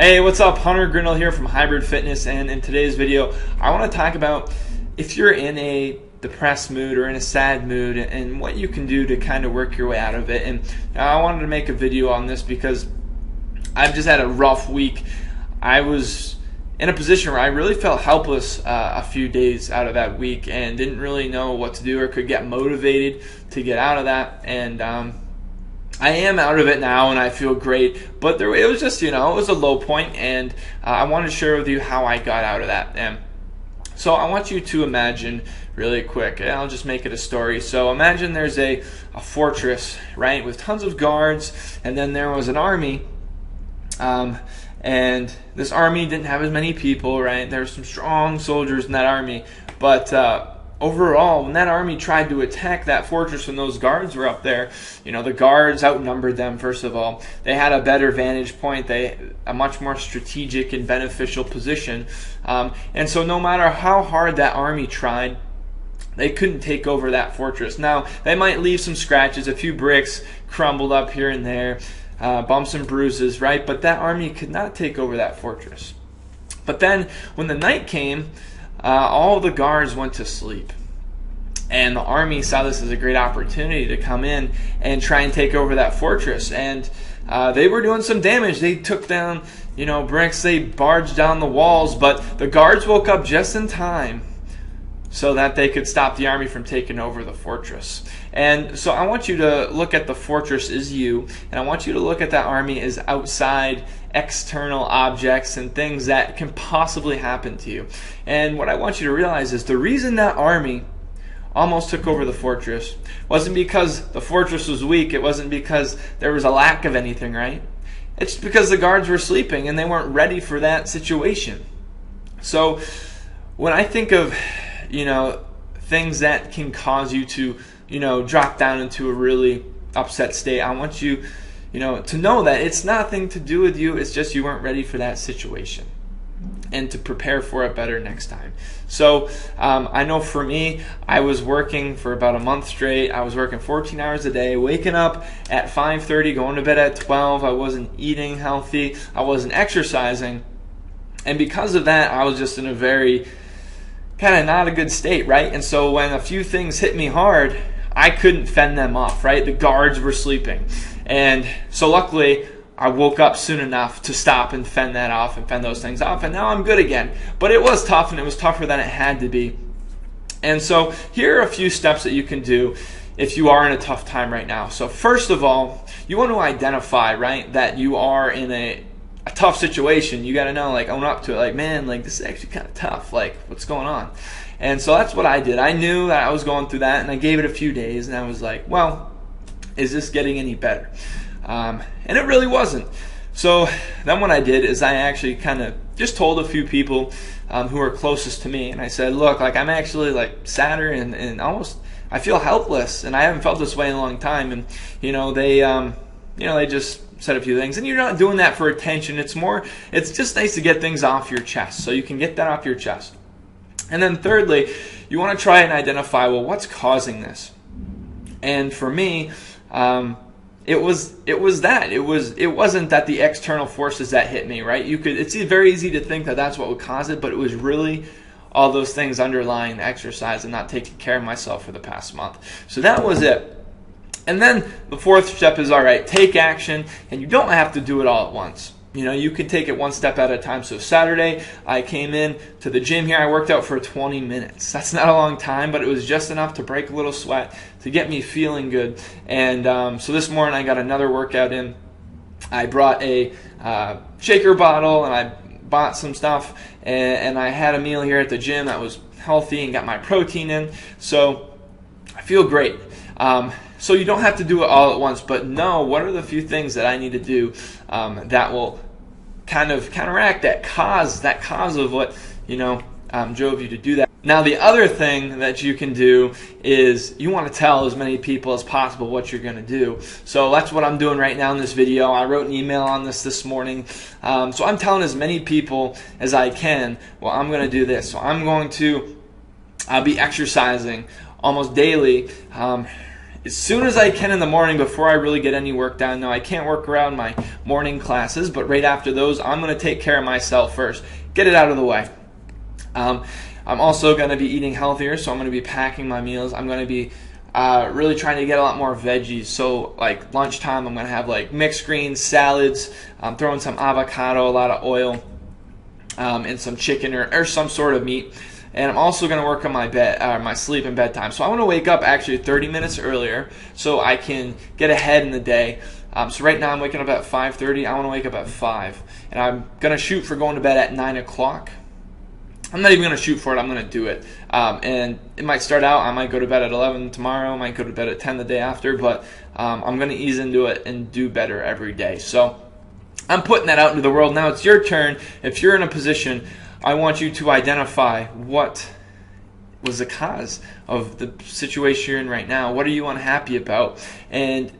Hey, what's up? Hunter Grindle here from Hybrid Fitness, and in today's video I want to talk about if you're in a depressed mood or in a sad mood and what you can do to kind of work your way out of it. And I wanted to make a video on this because I've just had a rough week. I was in a position where I really felt helpless a few days out of that week and didn't really know what to do or could get motivated to get out of that. And I am out of it now and I feel great, but it was just, it was a low point, and I wanted to share with you how I got out of that. And so I want you to imagine really quick, and I'll just make it a story. So imagine there's a fortress, right, with tons of guards, and then there was an army, and this army didn't have as many people, right? There were some strong soldiers in that army, but overall, when that army tried to attack that fortress and those guards were up there, the guards outnumbered them, first of all. They had a better vantage point, a much more strategic and beneficial position. And so no matter how hard that army tried, they couldn't take over that fortress. Now, they might leave some scratches, a few bricks crumbled up here and there, bumps and bruises, right? But that army could not take over that fortress. But then, when the night came, all the guards went to sleep, and the army saw this as a great opportunity to come in and try and take over that fortress. And they were doing some damage. They took down, bricks. They barged down the walls, but the guards woke up just in time so that they could stop the army from taking over the fortress. And so I want you to look at the fortress as you, and I want you to look at that army as outside external objects and things that can possibly happen to you. And what I want you to realize is the reason that army almost took over the fortress wasn't because the fortress was weak. It wasn't because there was a lack of anything, right? It's because the guards were sleeping and they weren't ready for that situation. So when I think of things that can cause you to drop down into a really upset state, I want you to know that it's nothing to do with you. It's just you weren't ready for that situation, and to prepare for it better next time. So I know for me, I was working for about a month straight. I was working 14 hours a day, waking up at 5:30, going to bed at 12. I wasn't eating healthy. I wasn't exercising. And because of that, I was just in a very kind of not a good state, right? And so when a few things hit me hard, I couldn't fend them off, right? The guards were sleeping. And so luckily, I woke up soon enough to stop and fend that off and fend those things off, and now I'm good again. But it was tough, and it was tougher than it had to be. And so here are a few steps that you can do if you are in a tough time right now. So first of all, you want to identify, right, that you are in a tough situation. You got to know, own up to it. Man, this is actually kind of tough. What's going on? And so that's what I did. I knew that I was going through that, and I gave it a few days, and I was like, well, is this getting any better? And it really wasn't. So then what I did is I actually kind of just told a few people who are closest to me, and I said, look, I'm actually sadder and almost I feel helpless, and I haven't felt this way in a long time. And they just said a few things, and you're not doing that for attention. It's just nice to get things off your chest, so you can get that off your chest. And then thirdly, you want to try and identify, well, what's causing this? And for me, it was that. It wasn't that the external forces that hit me, right? It's very easy to think that that's what would cause it, but it was really all those things underlying the exercise and not taking care of myself for the past month. So that was it. And then the fourth step is, all right, take action, and you don't have to do it all at once. You can take it one step at a time. So Saturday, I came in to the gym here. I worked out for 20 minutes. That's not a long time, but it was just enough to break a little sweat, to get me feeling good. And so this morning, I got another workout in. I brought a shaker bottle, and I bought some stuff, and I had a meal here at the gym that was healthy and got my protein in. So I feel great. So you don't have to do it all at once, but know what are the few things that I need to do that will kind of counteract that cause of what drove you to do that. Now the other thing that you can do is you want to tell as many people as possible what you're going to do. So that's what I'm doing right now in this video. I wrote an email on this morning. So I'm telling as many people as I can, well, I'm going to do this. So I'm going to be exercising almost daily. as soon as I can in the morning before I really get any work done. Now, I can't work around my morning classes, but right after those, I'm going to take care of myself first. Get it out of the way. I'm also going to be eating healthier, so I'm going to be packing my meals. I'm going to be really trying to get a lot more veggies. So like lunchtime, I'm going to have like mixed greens, salads, throwing some avocado, a lot of oil, and some chicken or some sort of meat. And I'm also going to work on my sleep and bedtime. So I want to wake up actually 30 minutes earlier so I can get ahead in the day. So right now I'm waking up at 5:30. I want to wake up at 5. And I'm going to shoot for going to bed at 9 o'clock. I'm not even going to shoot for it. I'm going to do it. And it might start out, I might go to bed at 11 tomorrow. I might go to bed at 10 the day after. But I'm going to ease into it and do better every day. So I'm putting that out into the world. Now it's your turn. If you're in a position, I want you to identify what was the cause of the situation you're in right now. What are you unhappy about? And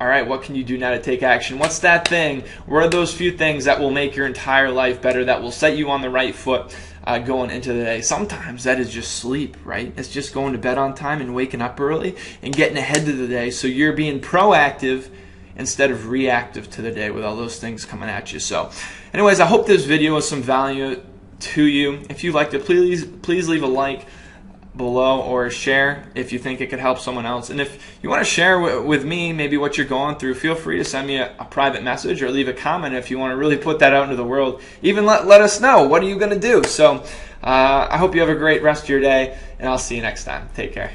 all right, what can you do now to take action? What's that thing? What are those few things that will make your entire life better, that will set you on the right foot going into the day? Sometimes that is just sleep, right? It's just going to bed on time and waking up early and getting ahead to the day. So you're being proactive instead of reactive to the day with all those things coming at you. So anyways, I hope this video was some value to you. If you liked it, please leave a like below or share if you think it could help someone else. And if you want to share with me maybe what you're going through, feel free to send me a private message or leave a comment if you want to really put that out into the world. Even let us know, what are you going to do? So I hope you have a great rest of your day, and I'll see you next time. Take care.